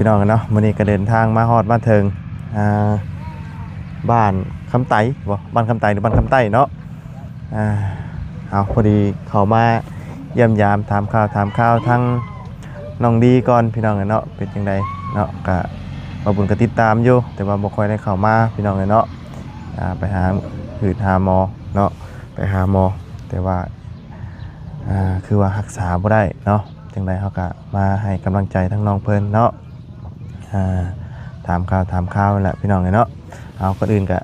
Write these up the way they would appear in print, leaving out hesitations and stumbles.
พี่น้องกันเนาะมื้อนี้ก็เดินทางมาฮอดมาถึงอ่าบ้านคำไตบ่บ้านคำไตหรือบ้านคำไตเนาะอ่าเอาพอดีเขามาเยี่ยมยามถามข่าวทั้งน้องดีก่อนพี่น้องกันเนาะเป็นจังไดเนาะก็บ่บุญก็ติดตามอยู่แต่ว่าบ่ค่อยได้เข้ามาพี่น้องกันเนาะไปหาหืดหาหมอเนาะไปหาหมอแต่ว่าคือว่ารักษาบ่ได้เนาะจังไดเฮาก็มาให้กำลังใจทั้งน้องเพิ่นเนาะถามข่าวแหละพี่น้องเนาะเอาคนอื่นก็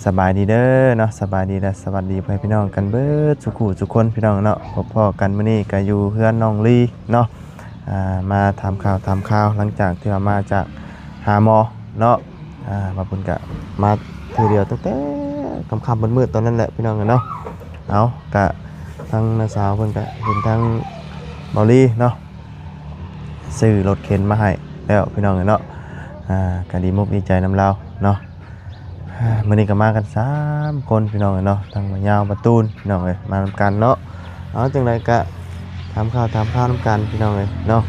สบายดีเด้อเนาะสบายดีและสวัสดีพี่น้องกันเบิดทุกคนพี่น้องเนาะพบพ่อกันมื้อนี้ก็อยู่เฮือนน้องลีเนาะมาถามข่าวหลังจากที่ว่ามาจากหาหมอเนาะมาพุ่นก็มาทีเดียวตั้งแต่ค่ำๆมืดๆตอนนั้นแหละพี่น้องเนาะเอาก็ทั้งน้าสาวเพิ่นก็เห็นทั้งเบาลีเนาะซื้อรถเข็นมาให้แล้วพี่น้องเนาะก็ดีมุกดีใจนำเราเนาะมื้อนี้ก็มากัน3คนพี่น้องเนาะทั้งมะยาวประตูนพี่น้องเอ้ยมานำกันเนาะเอาจังไดก็ถามข่าวนำกันพี่น้องเอ้ยเนาะ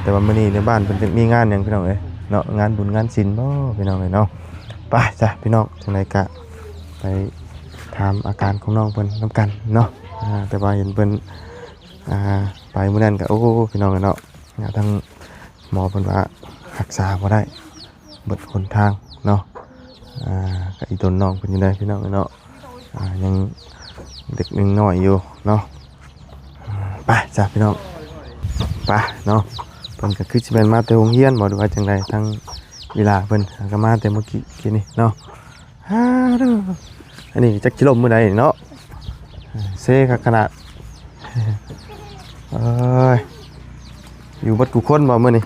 แต่ว่ามื้อนี้ในบ้านเพิ่นจะมีงานหยังพี่น้องเอ้ยเนาะงานบุญงานศีลบ่พี่น้องเอ้ยเนาะไปจ้ะพี่น้องจังไดก็ไปถามอาการของน้องเพิ่นนำกันเนาะแต่ว่าเห็นเพิ่นไปมื้อนั้นก็โอ้พี่น้องเอ้ยเนาะทั้งหมอเพิ่นว่ารักษาบ่ได้เบิดหนทางเนาะกับอีต้นน้องเพิ่นอยู่ได้พี่น้องเนาะยังเด็กยังน้อยอยู่เนาะไปจ้ะพี่น้องไปเนาะเพิ่นก็คือสิแม่นมาแต่โรงเรียนบ่ดูว่าจังไดทั้งเวลาเพิ่นก็มาแต่เมื่อกี้นี่เนาะอันนี้จักสิล้มมื้อใดเนาะเซ่คักขนาดเอ้ยอยู่บัดกูคนบ่มื้อนี้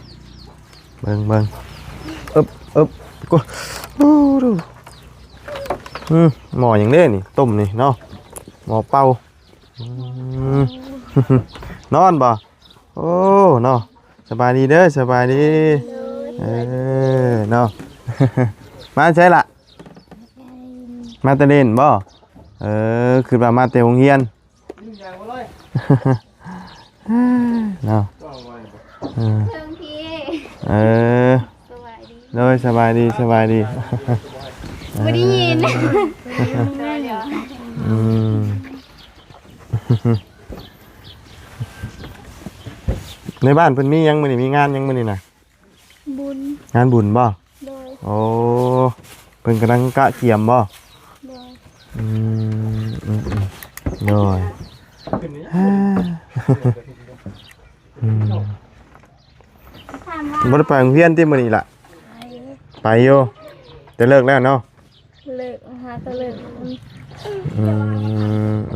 เบิ่งอึบกูหม้ออย่างนี้นี่ต้มนี่เนาะหม้อเป่านอนบ่โอ้เนาะสบายดีเด้อสบายดีเนาะมาใช่ละมาตะเล่นบ่คือว่ามาเตะโรงเรียนเนาะเลยสบายดีไม่ได้ยินในบ้านเพิ่นมียังมื้อนี้มีงานยังมื้อนี้น่ะบุญงานบุญบ่โดยโอ้เพิ่นกำลังกะเกียมบ่โดยโดยบ่ได้ไปโรงเรียนติมื้อนี้ล่ะไปอยู่แต่เลิกแล้วเนาะเลิกก็เลิก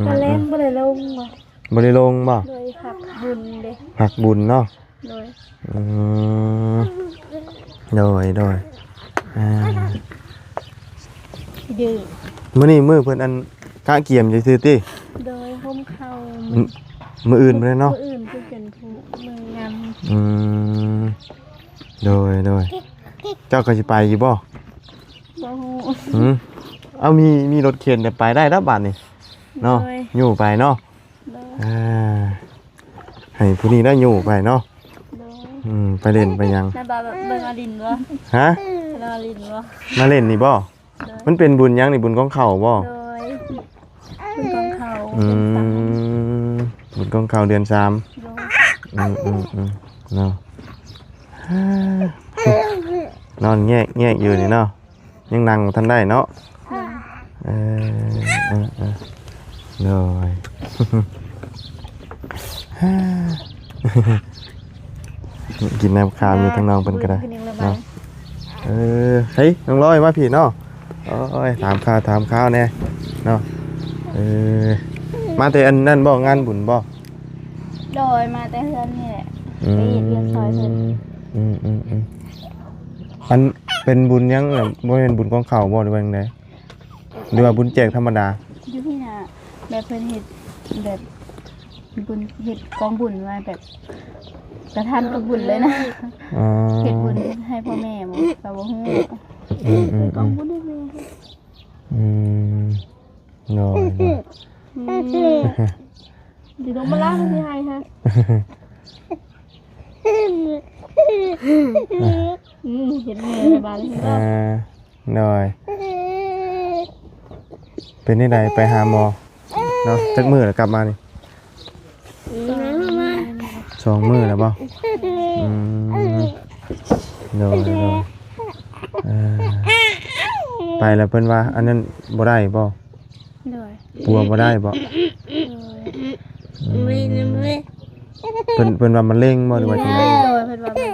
ก็เล่นบ่ได้ลงบ่ได้ลงบ่โดยหักบุญเด้หักบุญเนาะโดยโดยดื้อมื้อนี้มื้อเพิ่นอันกะเกียมอยู่ซื่อติโดยห่มเข้ามื้ออื่นบ่ได้เนาะมื้ออื่นคือเป็นผู้มืองามโดยเจ้าก็สิไปอยู่บ่บ่ฮู้เอามีรถเข็นแต่ไปได้แล้วบัดนี้เนาะอยู่ไปเนาะให้ผู้นี้ได้อยู่ไปเนาะไปเล่นไปยังน่าบ่เบิ่งอดินบ่ฮะอดินบ่มาเล่นนี่บ่มันเป็นบุญยังนี่บุญของเขาบ่โดยบุญของเขาบุญของเขาเดือน3เนาะนอนแงกอยู่นี่เนาะยังนั่งทันได้เนาะเลยกินน้ำขาวอยู่ทางน้องเพิ่นก็ได้เนาะเฮ้ยน้องร้อยมาผิดเนาะโอ้ยถามข้าวแน่เนาะมาแต่อันนั่นบ่งานบุญบ่โดยมาแต่เฮือนนี่แหละไปเรียนซอยเพิ่นอันเป็นบุญยังบ่เป็นบุญของเขาบ่หรือว่าจังได๋หรือว่าบุญแจกธรรมดาอยู่ที่น่ะแบบเพิ่นเฮ็ดแบบบุญเฮ็ดกองบุญไว้แบบกระทันกับบุญเลยนะเฮ็ดบุญให้พ่อแม่บ่ก็บ่ฮู้กองบุญให้แม่เนาะอยู่ตรงบ้านล่างสิให้ค่ะ เห็นแม่บานแล้ว หน่อยเป็นที่ใดไปหาหมอเนาะจักมื้อแล้วกลับมานี่2 มื้อแล้วบ่โดยไปแล้วเพิ่นว่าอันนั้นบ่ได้บ่ โดย ปัวบ่ได้บ่ โดย เพิ่นว่ามันเร่งบ่หรือว่าจังได๋ โดยเพิ่นว่าแม่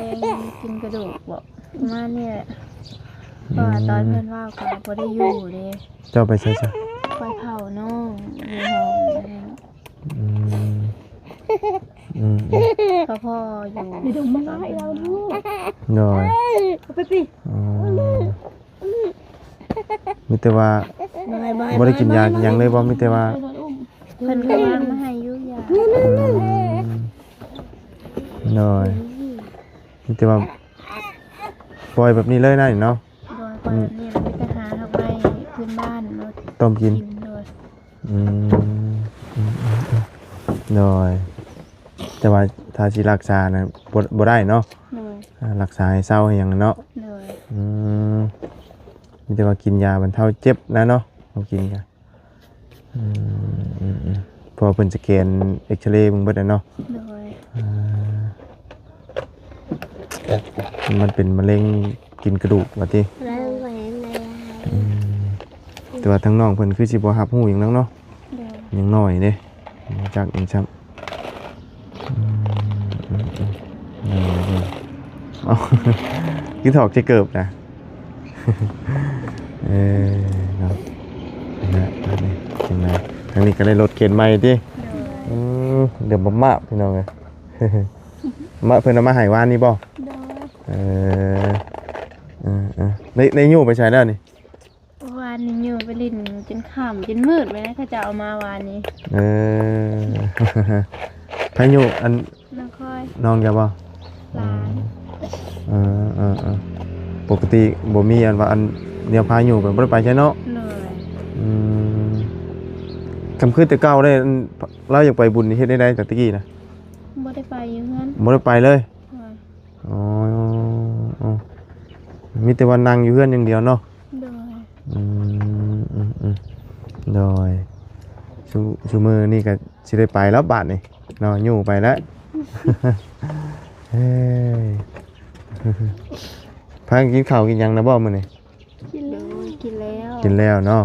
กินกระดูกบ่มาเนี่ยเพราะว่าตอนเพิ่นว่าก็บ่ได้อยู่เด้ เจ้าไปใช่ซะ ไปเผาน้องอยู่ห้องก็พ่ออยู่ไม่ต้องมาไล่เราดู หน่อยไปมีแต่ว่าบ่ได้กินยากินหยังเลยบ่มีแต่ว่า เพิ่นก็วางมาให้อยู่ยา หน่อยมีแต่ว่าปล่อยแบบนี้เลยนะเนาะ โดยก่อนนี้เราไปหาทำไมพื้นบ้านมา ต้มกิน โดย หน่อยแต่ว่าถ้าสิรักษานะบ่ได้เนาะ โดย รักษาให้เศร้าให้หยังเนาะ โดย มีแต่ว่ากินยาบรรเทาเจ็บนะเนาะเอากินกันพอเพิ่นสแกนเอ็กซเรย์มึงเบิดแล้วเนาะ โดย มันเป็นมะเร็งกินกระดูกว่าติแต่ว่าทั้งน้องเพิ่นคือสิบ่รับรู้หยังนั้นเนาะ โดย ยังน้อยเด้บ่จักหยังซ้ำเอากินถอกจะเกิบนะเนาะนะอันนี้จังได๋ทางนี้ก็ได้รถเข็นใหม่ติ โดย เดี๋ยวบ่มาพี่น้องเอ้ย มาเพิ่นเอามาให้วานนี่บ่ โดย ในอยู่ไปใช้แล้วนี่ วานนี้อยู่ไปลิ้นจนค่ำจนมืดไปนะเขาจะเอามาวานนี้ พายุอัน น้องค่อย น้องจะบ่ หลาน ปกติบ่มีอันว่าอันเดียวพายุก็บ่ได้ไปใช่เนาะ เลย คำคือแต่เก่าได้เราอยากไปบุญนี่เฮ็ดได้แต่ตะกี้นะ บ่ได้ไปอยู่เฮือน บ่ได้ไปเลย เลย อ๋อมีแต่ว่านั่งอยู่เฮือนอย่างเดียวเนาะ โดย โดยชูมือนี่ก็สิได้ไปแล้วบาทนี่เนาะอยู่ไปแล้ว เฮ้ยพากันกินข้าวกินหยังนะบ่มื้อนี้ กินแล้วกินแล้ว กินแล้วเนาะ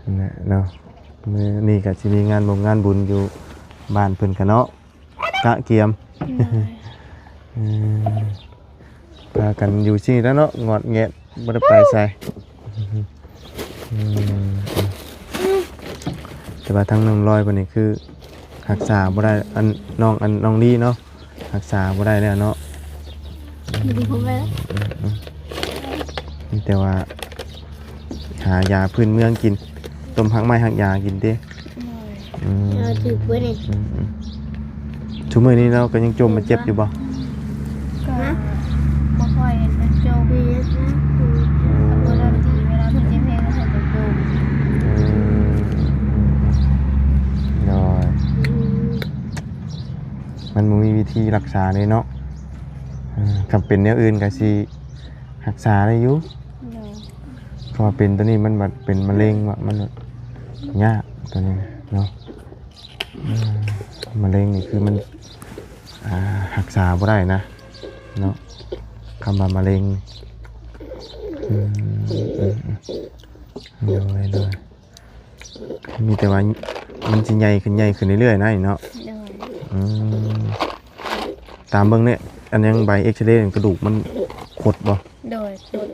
นั่นแหละเนาะมื้อนี่ก็สิมีงานงานบุญอยู่บ้านเพิ่นกันเนาะกะเกียม พากันอยู่ที่แล้วเนาะงอดแงะบ่ได้ไปใส่แต่ว่าทั้งน้องลอยคนนี้คือรักษาบ่ได้อันน้องดีเนาะรักษาบ่ได้แล้วเนาะมีแต่ว่าหายาพื้นเมืองกินต้มผักไม้หักยากินเด้ทุกมื้อนี้เราก็ยังจมมาเจ็บอยู่บ่ ก็บ่ค่อยจะจมบ่ได้ดีเวลาเพิ่นเจ็บแฮงก็จะจม น้อยมันบ่มีวิธีรักษาเลยเนาะถ้าเป็นแนวอื่นก็สิรักษาได้อยู่ เลย เพราะว่าเป็นตัวนี้มันแบบเป็นมะเร็งว่ะมันยากตัวนี้เนาะมะเร็งนี่คือมันรักษาบ่ได้นะเนาะคำว่ามะเร็งโดยมีแต่ว่ามันสิใหญ่ขึ้นเรื่อยๆนะนี่เนาะ เลย ตามเบิ่งเนี่ยอันยังใบเอ็กซเรย์กระดูกมันขดบ่ โดยโดย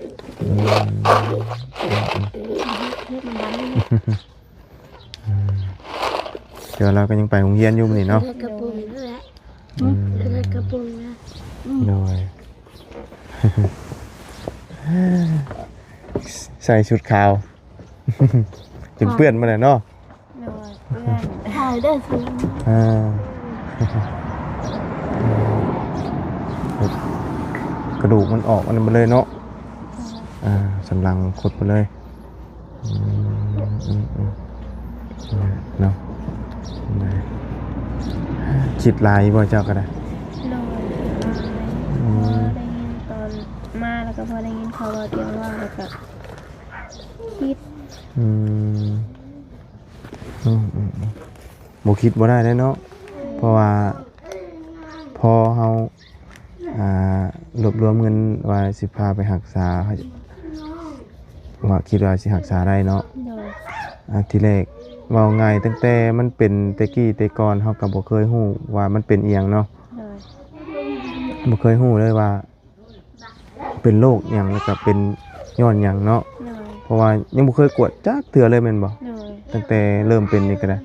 เดี๋ยวเราก็ยังไปโรงเรียนอยู่มื้อนี้เนาะ กระปุกนั่นแหละกระปุกนะ โดย ใส่ชุดขาว จนเปื้อนมาเลยเนาะ โดยเพื่อน ถ่ายได้สิ อ่า กระดูกมันออกมันมาเลยเนาะสำลังขดไปเลยเนาะโอเค คิดหลายบ่เจ้าก็ได้ โดยพอได้ยินตอนมาแล้วก็พอได้ยินเขาว่าเตียงว่างแล้วก็คิด อืมบ่คิดบ่ได้เลยเนาะเพราะว่าพอเฮารวบรวมเงินว่าสิพาไปรักษาว่าคิดว่าสิรักษาได้เนาะ โดย ทีแรกเว้าง่ายตั้งแต่มันเป็นแต่กี้แต่ก่อนเฮาก็บ่เคยฮู้ว่ามันเป็นอีหยังเนาะ โดย บ่เคยฮู้เลยว่า เป็นโรคหยังแล้วก็เป็นย้อนหยังเนาะ โดย เพราะว่ายังบ่เคยกวดจักเทื่อเลยแม่นบ่ โดย ตั้งแต่เริ่มเป็นนี่ก็ได้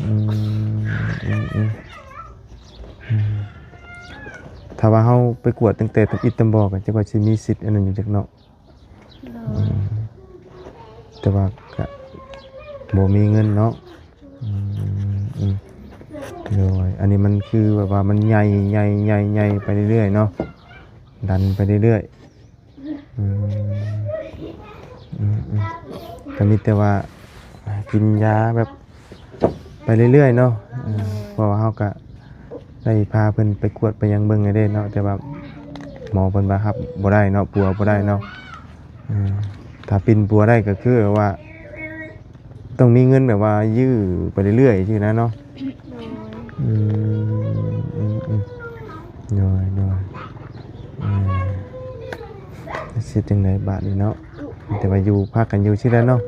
อืมอืมอืมอืมถ้าว่าเฮาไปกวดตั้งแต่ตับอิดตำบ่ก็จักว่าสิมีสิทธิ์อันนั้นอยู่จักเนาะ โด อื ย มแต่ว่าก็บ่มีเงินเนาะอืมอืมโดยอันนี้มันคือแบบว่ามันใหญ่ไปเรื่อยๆเนาะดันไปเรื่อยๆอืมก็มีแต่ว่ากินยาแบบไปเรื่อยๆเนาะเพราะว่าเฮาก็ได้พาเพิ่นไปกวดไปยังเบิ่งให้ได้เนาะแต่ว่าหมอเพิ่นว่าครับบ่ได้เนาะปัวบ่ได้เนาะถ้าปิ่นปัวได้ก็คือว่า ต้องมีเงินแบบว่ายื้อไปเรื่อยๆชื่อนะเนาะ โดย อืมน้อยสิจังไดบาทนี่เนาะแต่ว่าอยู่พักกันอยู่ชื่อแล้วเนาะ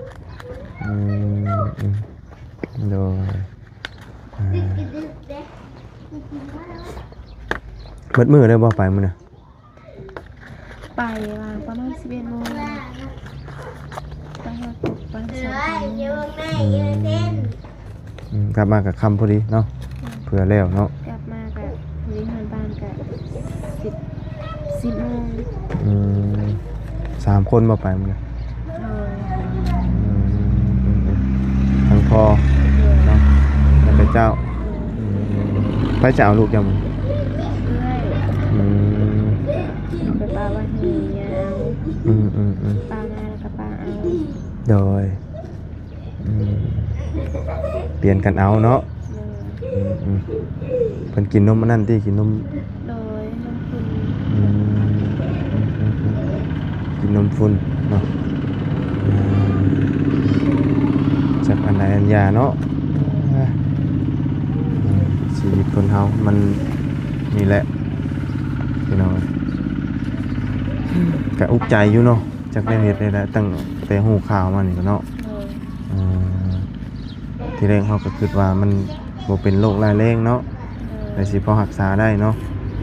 โดยเบิดมื้อได้บ่ไปมื้อน่ะ ไปวางประมาณ11 โมงไปหาตกไป2 กลับมากับค่ำพอดีเนาะเผื่อแล้วเนาะ กลับมากับวิหารบ้านกับ10 โมง 3 คนบ่ไปมื้อน่ะ โดย ทั้งพ่อเนาะแล้วก็เจ้าไปจะเอาลูกยังมึง เพื่อยไปปลาวันหียาว ปลามาแล้วก็ปลาเอา โดยเปลี่ยนกันเอาเนาะเพิ่นกินนมอันนั้นติกินนม โดยน้ำคุณ กินนมฝุ่นเนาะจากอันใดอันยาเนาะชีวิตคนเฮามันนี่แหละพี่น้องก็อุกใจอยู่เนาะจากได้เฮ็ดได้ตั้งแต่ฮู้ข่าวมานี่ก็เนาะ โดย ที่แรกเขาก็คิดว่ามันบ่เป็นโรคร้ายแรงเนาะแต่สิพอรักษาได้เนาะ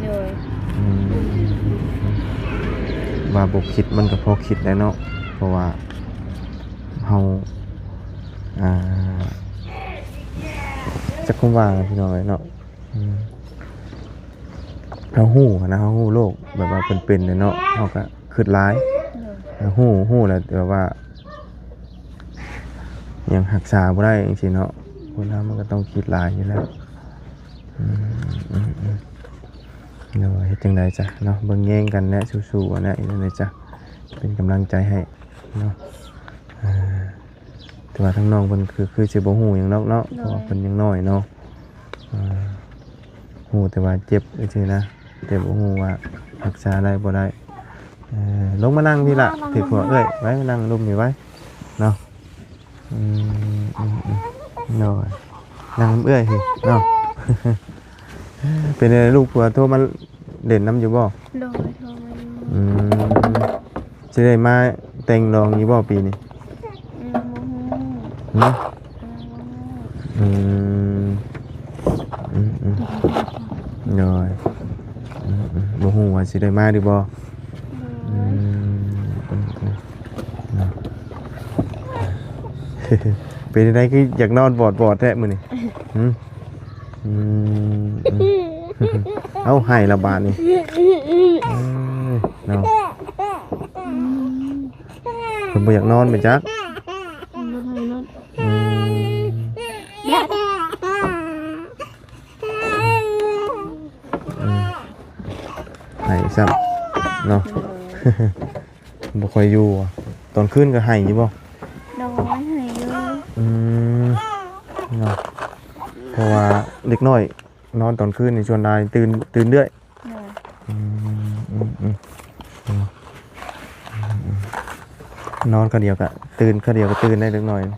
โดย ว่าบ่คิดมันก็พอคิดได้เนาะเพราะว่าเฮาจักคำว่าพี่น้องเนาะเฮาฮู้นะเฮาฮู้โรคแบบว่าเป็นๆเลยเนาะเฮาก็คิดหลาย โดย ฮู้แล้วแต่ว่ายังรักษาบ่ได้จังซี่เนาะคนเรามันก็ต้องคิดหลายอยู่แล้วเดี๋ยวเฮ็ดจังไดจ้ะเนาะเบิ่งแย่งกันแนะสู้ๆนะอีนั่นเลยจ้ะเป็นกำลังใจให้เนาะแต่ว่าทั้งน้องเพิ่นคือสิบ่ฮู้หยังเนาะเนาะเพราะว่าเพิ่นยังน้อยเนาะฮู้แต่ว่าเจ็บซื่อๆนะแต่บ่ฮู้ว่ารักษาได้บ่ได้ลงมานั่งพี่ล่ะถือหัวเอ้ยไว้มานั่งลุ่มนี่ไว้เนาะเนาะนั่งเอื้อยสิเนาะ เป็นไงลูกผัวโทรมาเล่นน้ำอยู่บ่ โดยโทรมาอยู่ สิได้มาแต่งรองอยู่บ่ปีนี้ โมโห น้อยบ่ฮู้ว่าสิได้มาหรือบ่เป็นจังไดคืออยากนอนบอดแท้มื้อนี้เอาให้ละบาทนี่เนาะเพิ่นบ่อยากนอนไปจักให้ซ้ำเนาะบ่ค่อยอยู่อะตอนคืนก็ให้อยู่บ่ โดยให้เลย เนาะเพราะว่าเด็กน้อย นอนตอนคืนนี่ชวนนายตื่นเรื่อย โดย อืมนอนคนเดียวก็ตื่นคนเดียวก็ตื่นได้เล็กน้อย โดย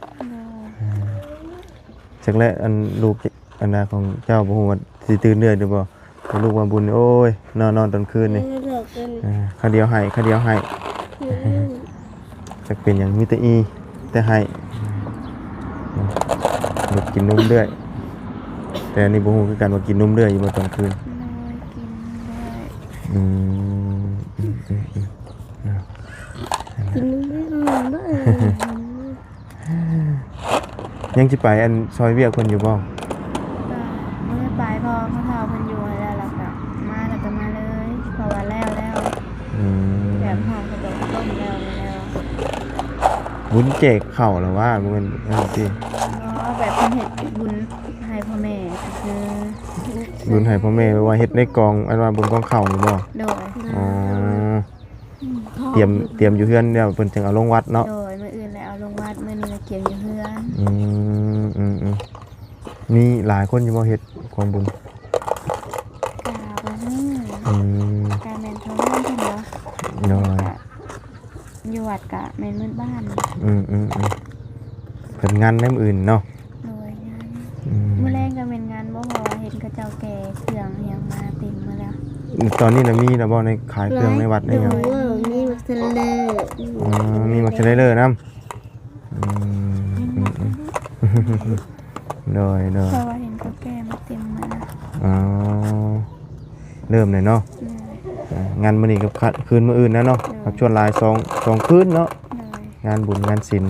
จักแลอันลูกอันนาของเจ้าบ่ฮู้ว่าสิตื่นเรื่อยหรือบ่แต่ลูกว่าบุญโอ้ยนอนตอนคืนนี่ ไม่เลิกกัน คนเดียวให้จักเป็นหยังมีแต่อีแต่ให้ลูกกินนมเรื่อยแต่อันนี้บ่ฮู้คือกันว่ากินนมเรื่อยอยู่บ่ตอนคืน โดยกินได้ อืม กินไม่ออกเลย ยังสิไปอันซอยเวียกเพิ่นอยู่บ่ ก็ไม่ได้ไปพอเขาเฒ่าเพิ่นอยู่แล้วแล้วก็มาแล้วก็มาเลยเพราะว่าแล้ว อืม แบบห้องก็บอกต้มแล้ว บุญเจกเข้าแล้วว่าบ่แม่นอันที่ เนาะแบบเพิ่นเฮ็ดบุญให้พ่อแม่คือ บุญให้พ่อแม่ไว้ว่าเฮ็ดในกองอันว่าบุญกองข้าวนี่บ่ โดย อ๋อเตรียมอยู่เฮือนแล้วเพิ่นจึงเอาลงวัดเนาะ โดยมื้ออื่นแล้วเอาลงวัดมื้อนี้ละเกียงอยู่เฮือน มีหลายคนอยู่บ่เฮ็ดของบุญ กาบ่ฮู้ อืม กาแม่นเท่านั้นเพิ่นเนาะ น้อย อยู่วัดกะแม่นมื้อบ้าน เพิ่นงานในมื้ออื่นเนาะ โดยงาน อืม มื้อแรกก็เป็นงานบ่พอเห็นเขาเจ้าแก่เครื่องอิหยังมาเต็มมาแล้ว ตอนนี้น่ะมีแล้วบ่ในขายเครื่องในวัดในหยัง นี่มักเซเลอร์ มีมักจะได้เลยนํน้อย เพราะว่าเห็นเขาแก่มาเต็มมาแล้ว อ๋อเริ่มเลยเนาะ โดย งานมื้อนี้กับคืนมื้ออื่นนะเนาะครับชวนหลาย2คืนเนาะ โดย งานบุญงานศิลป์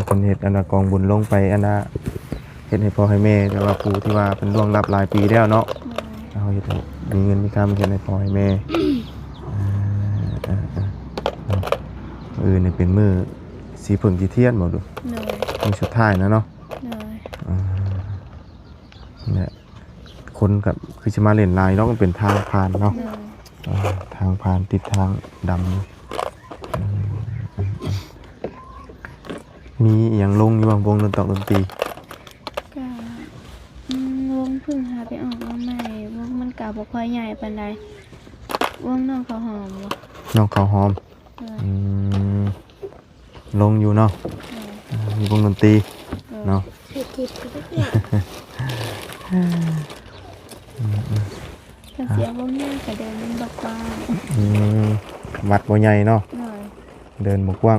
เป็นเฮ็ดอันน่ะกองบุญลงไปอันน่ะเฮ็ดให้พ่อให้แม่แต่ว่าผู้ที่ว่าเป็นล่วงลับหลายปีแล้วเนาะ โดย เอาเฮ็ดให้มีเงินมีค่ามาเฮ็ดให้พ่อให้แม่นี่เป็นมื้อสีเพิ่งสิเทียนบ่ดู โดย มื้อสุดท้ายนะเนาะ โดย เนี่ยคนกับคือสิมาเล่นลายเนาะมันเป็นทางผ่านเนาะ โดย ทางผ่านติดทางดำมีอหย่างลงอยู่บางวงดนตรี ก็วงเพิ่งหาไปออกมาใหม่วงมันกะบ่ค่อยใหญ่ปานใดวงน้องเขาวหอมบ่ น้องข้าวหอม โดย ลงอยู่เนาะมีวงดนตรีเนาะ เศรษฐกิจก็ได้ ถ้าเสียบ่แม่ก็เดินมันบ่กว้าง วัดบ่ใหญ่เนาะ โดย เดินบ่กว้าง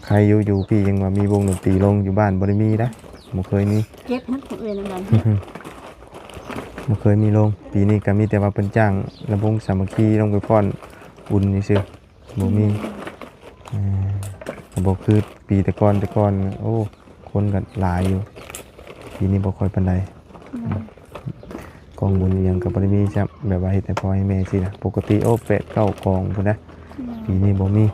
ใครอยู่พี่ยังว่ามีวงดนตรีลงอยู่บ้านบ่ได้มีนะบ่เคยมี เก็บมันผู้อื่นนั่น บ่เคยมีลงปีนี้ก็มีแต่ว่าเพิ่นจ้างลำวงสามัคคีลงไปฟ้อนบุญซื่อๆบ่มีก็บ่คือปีแต่ก่อนโอ้คนก็หลายอยู่ปีนี้บ่ค่อยปานใดกองบุญอิหยังก็บ่ได้มีจ้ะแบบว่าเฮ็ดให้พ่อให้แม่สินะปกติโอ้8 9กองพุ่นนะปีนี้บ่มี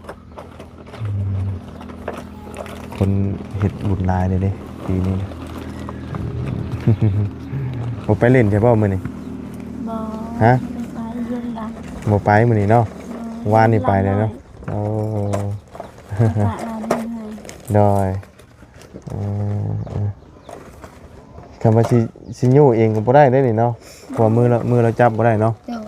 คนเฮ็ดบุญหลายเลยเด้ปีนี้นะ บ่ไปเล่นใช่ป่ะมื้อนี้ บ่ ฮะ ไปเย็นละ บ่ไปมื้อนี้เนาะวานนี่ไปเลยเนาะโอ้ ปะร้านนึงให้ ดอยคำว่าสิยู่เองก็บ่ได้เด้นี่เนาะเพราะว่ามือเราจับบ่ได้เนาะ โดย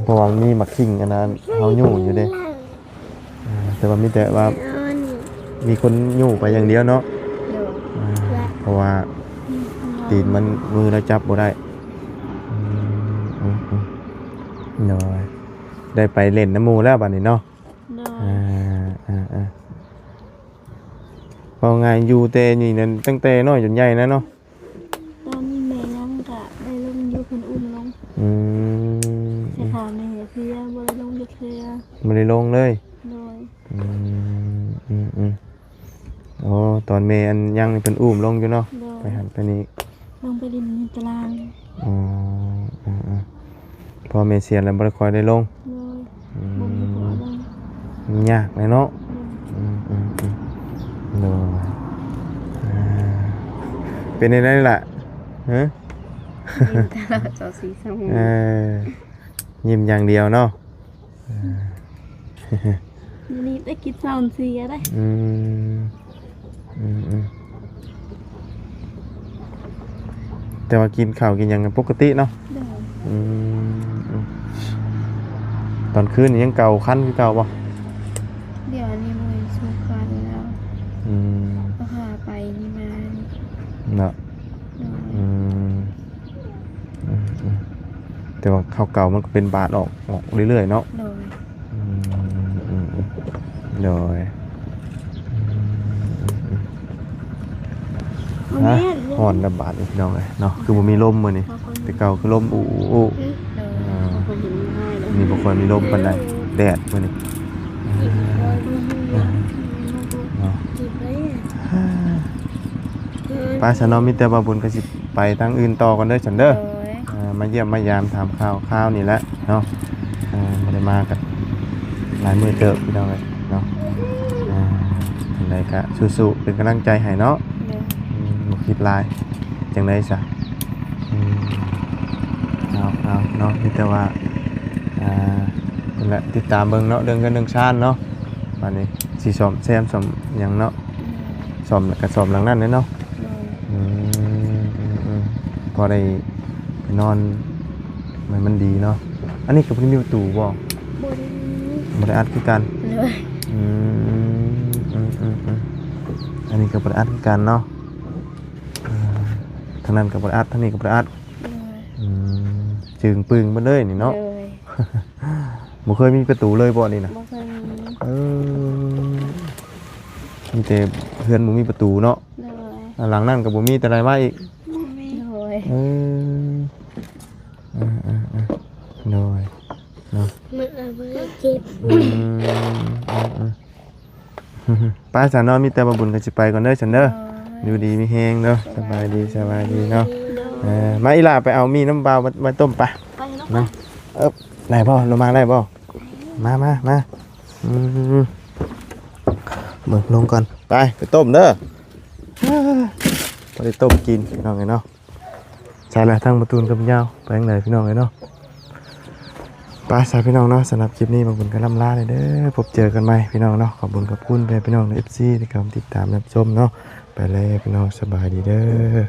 เพราะว่ามีหมักขิงอันนั้นเฮายู่อยู่เด้แต่ว่ามีแต่ว่ามีคนยู่ไปอย่างเดียวเนาะ โดย เพราะว่าตีนมันมือเราจับบ่ได้น้อยได้ไปเล่นน้ำหมูแล้วบัดนี้เนาะ โดย พอไงอยู่เตนี่นั่นตั้งแต่น้อยจนใหญ่นะเนาะ ตอนนี้แม่ยังกะได้ลงอยู่เพิ่นอุ้มลงใช่ค่ะแม่เพื่อบ่ได้ลงอยู่เพื่อ ไม่ได้ลงเลย โดย โอ้ตอนเมย์อันยังนี่เป็นอุ้มลงอยู่เนาะ โด ไป ย หันไปนี่ ลงไปดินในตาราง พอเมย์เสียแล้วบ่ได้คอยได้ลง โดยบ่มีหัวลง มันยากเลยเนาะโดยเป็นในนั้นล่ะฮะ ตลอด24ชั่วโมง ยิ้มอย่างเดียวเนาะ นี่ได้กินซาวน์เสียได้ อืมแต่ว่ากินข้าวกินหยังกันปกติเนาะ โดย อืมตอนคืนนี่ยังเก่าคันคือเก่าบ่ เดี๋ยวนี้มันสุกกันแล้ว อืม ก็พาไปนี่มานี่ เนาะ โดย อืมแต่ว่าข้าวเก่ามันก็เป็นบาดออกเรื่อยๆเนาะ โดย อืมโดย แม่ ฮะห่อนระบาดอีกพี่น้องเลยเนาะคือบ่มีลมมื้อนี้แต่เก่าคือลมอู้ โดย คนเห็นง่ายเลย มีบ่ค่อยมีลมปานใดแดดมื้อนี้เนาะ จีบไป ป้าฉันเนาะมีแต่ว่าบุญก็สิไปทางอื่นต่อกันเด้อฉันเด้อ โดย มาเยี่ยมมายามถามข่าวนี่แหละเนาะบ่ได้มากันหลายมื้อเติบพี่น้องเลยเนาะจังไดก็สู้ๆเป็นกำลังใจให้เนาะ โดย บ่คิดหลายจังได๋ซะเอาเนาะมีแต่ว่านั่นแหละติดตามเบิ่งเนาะเรื่องเงินเรื่องชาติเนาะบัดนี้สิซ่อมแซมซ่อมหยังเนาะซ่อมแล้วก็ซ่อมหลังนั้นเนาะ โดย พอได้ไปนอนมันดีเนาะอันนี้ก็เพิ่งมีประตูบ่ บน บ่ได้อัดคือกัน โดย อืมอันนี้ก็บ่ได้อัดคือกันเนาะทางนั้นก็บ่ได้อัดทางนี้ก็บ่ได้อัด โดย จึงปึงเบิดเลยนี่เนาะ โดย บ่เคยมีประตูเลยบ่นี่นะ บ่เคยมี เออมีแต่เพื่อนบ่มีประตูเนาะ โดย หลังนั้นก็บ่มีแต่อะไรมาอีก โดย เอโดยเนาะ มันเอาไปเจ็บ ป้าสานอนมีแต่บาบุญก็สิไปก่อนเด้อฉันเด้ออยู่ดีมีแฮงเด้อสบายดีเนาะมาอีหล่าไปเอามีน้ำเปล่ามาต้มปะ ไปเนาะ เนาะได้บ่ลงมาได้บ่มาเบิกลงก่อนไปต้มเด้อไปต้มกินพี่น้องเนาะใช่แล้วทั้งประตูกับยาวไปทางไหนพี่น้องเนาะไปสายพี่น้องเนาะสำหรับคลิปนี้มาบุญกันล่ำลาเลยเด้อพบเจอกันใหม่พี่น้องเนาะขอบคุณพี่น้องใน FC ที่กำลังติดตามรับชมเนาะไปเลยพี่น้องสบายดีเด้อ